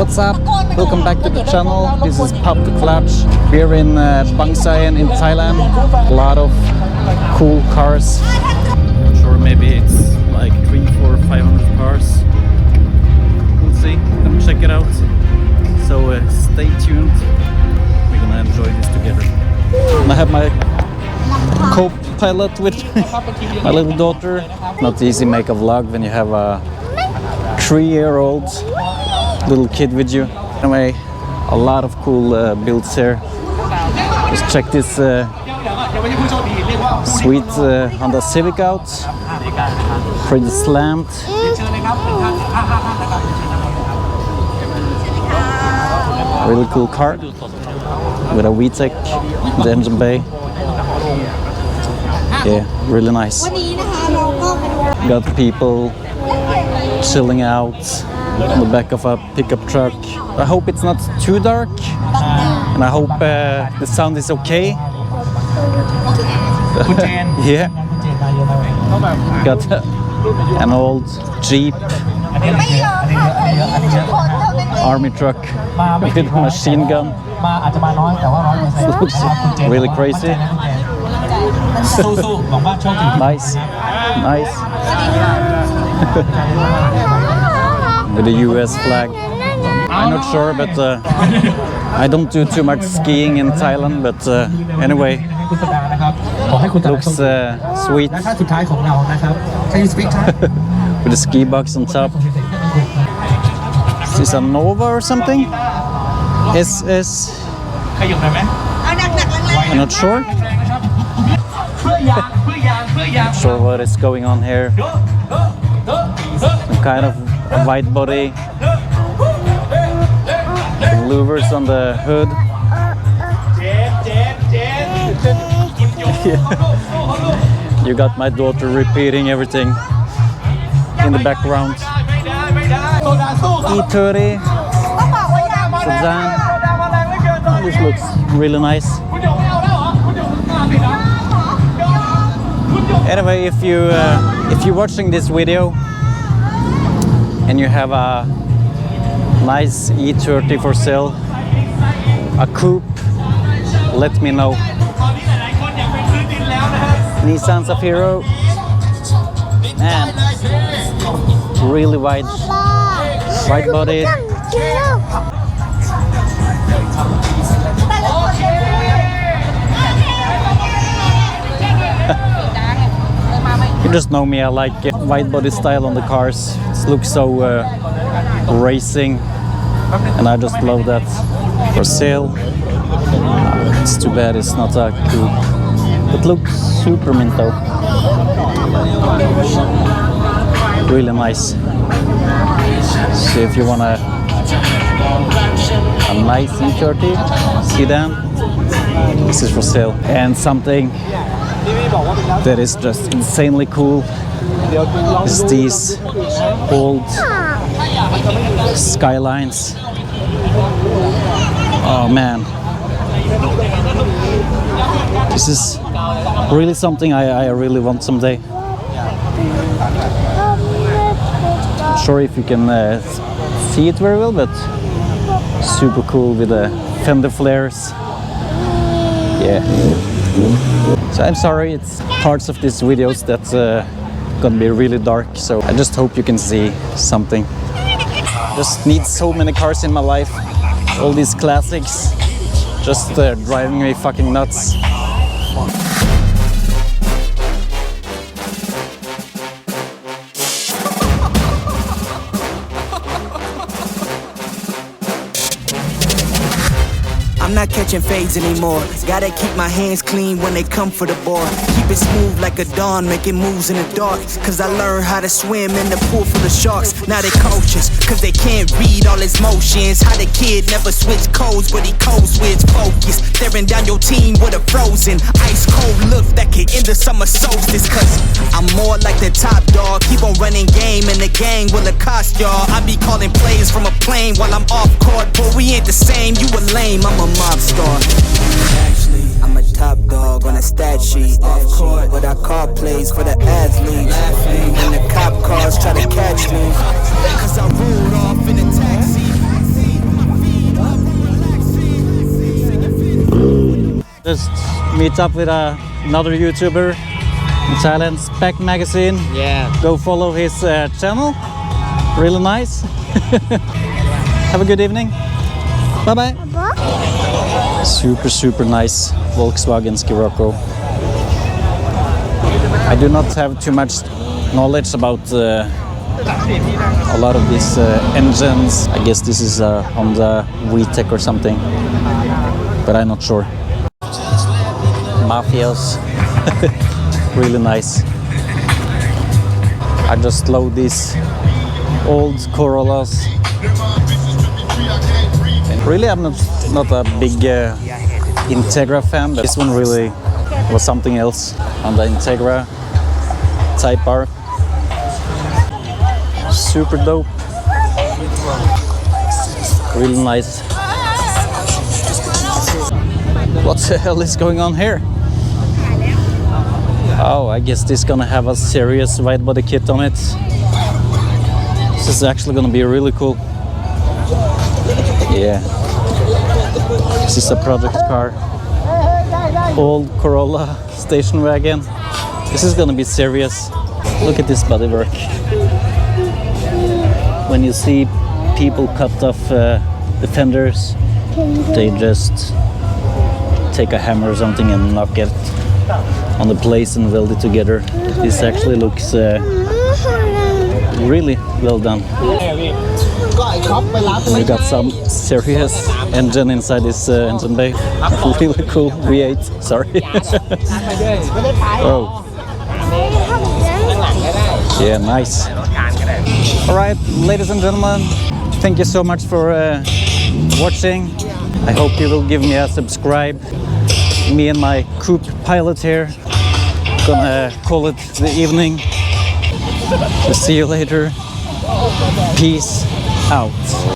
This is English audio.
What's up? Welcome back to the channel. This is Pop the Clutch. We're in Bang Saen in Thailand. A lot of cool cars. I'm sure maybe it's like 300, 400, 500 cars. We'll see. Come check it out. So stay tuned. We're gonna enjoy this together. I have my co-pilot with my little daughter. Not easy make a vlog when you have a 3-year-old little kid with you. Anyway, a lot of cool builds here. Just check this sweet Honda Civic out. Pretty slammed. Really cool car with a VTEC in the engine bay. Yeah, really nice. Got people chilling out on the back of a pickup truck. I hope it's not too dark, and I hope the sound is okay. Yeah. Got an old Jeep army truck with a machine gun. Looks really crazy. Nice, nice. With the US flag. I'm not sure, but I don't do too much skiing in Thailand, but anyway, looks sweet. With a ski box on top. Is this a Nova or something? SS? I'm not sure. Not sure what is going on here. Some kind of a white body. Some louvers on the hood. You got my daughter repeating everything in the background. E30 sedan. This looks really nice. Anyway, if you're watching this video and you have a nice E30 for sale, a coupe, let me know. Nissan Safiro, man, really wide body. You just know me, I like wide body style on the cars. It looks so racing, and I just love that. For sale. It's too bad it's not a coupe. It looks super mint though. Really nice. So if you want a nice E30 sedan, this is for sale. And something that is just insanely cool is these old Skylines. Oh man, this is really something I really want someday. Not sure if you can see it very well, but super cool with the fender flares. Yeah. So I'm sorry, it's parts of these videos that's gonna be really dark, so I just hope you can see something. Just need so many cars in my life, all these classics, just driving me fucking nuts. I'm not catching fades anymore. Gotta keep my hands clean when they come for the board. Keep it smooth like a dawn, making moves in the dark. Cause I learned how to swim in the pool full of sharks. Now they cautious, cause they can't read all his motions. How the kid never switch codes, but he code switch focus. Staring down your team with a frozen, ice cold look that could end the summer solstice. Cause I'm more like the top dog. Keep on running game and the gang will accost y'all. I be calling plays from a plane while I'm off court. But we ain't the same, you a lame, I'm a mob star. Actually, I'm a top dog on a stat sheet. Off court, but I call plays for the athletes. And the cop cars try to catch me, cause I rolled off in a taxi. just meet up with another YouTuber in Thailand, Spec Magazine. Yeah. Go follow his channel. Really nice. Have a good evening. Bye bye. Super nice Volkswagen Scirocco. I do not have too much knowledge about a lot of these engines. I guess this is a Honda VTEC or something, but I'm not sure. Mafios. Really nice. I just love these old Corollas. And really, I'm not a big Integra fan, but this one really was something else. On the Integra Type R. Super dope. Really nice. What the hell is going on here? Oh, I guess this is gonna have a serious wide body kit on it. This is actually gonna be really cool. Yeah. This is a project car. Old Corolla station wagon. This is gonna be serious. Look at this bodywork. When you see people cut off the fenders, they just take a hammer or something and knock it on the place and weld it together. This actually looks really well done. We got some serious engine inside this engine bay. Really cool V8. Sorry. Oh. Yeah, nice. All right, ladies and gentlemen, thank you so much for watching. I hope you will give me a subscribe. Me and my coupe pilot here, gonna call it the evening. See you later. Peace out.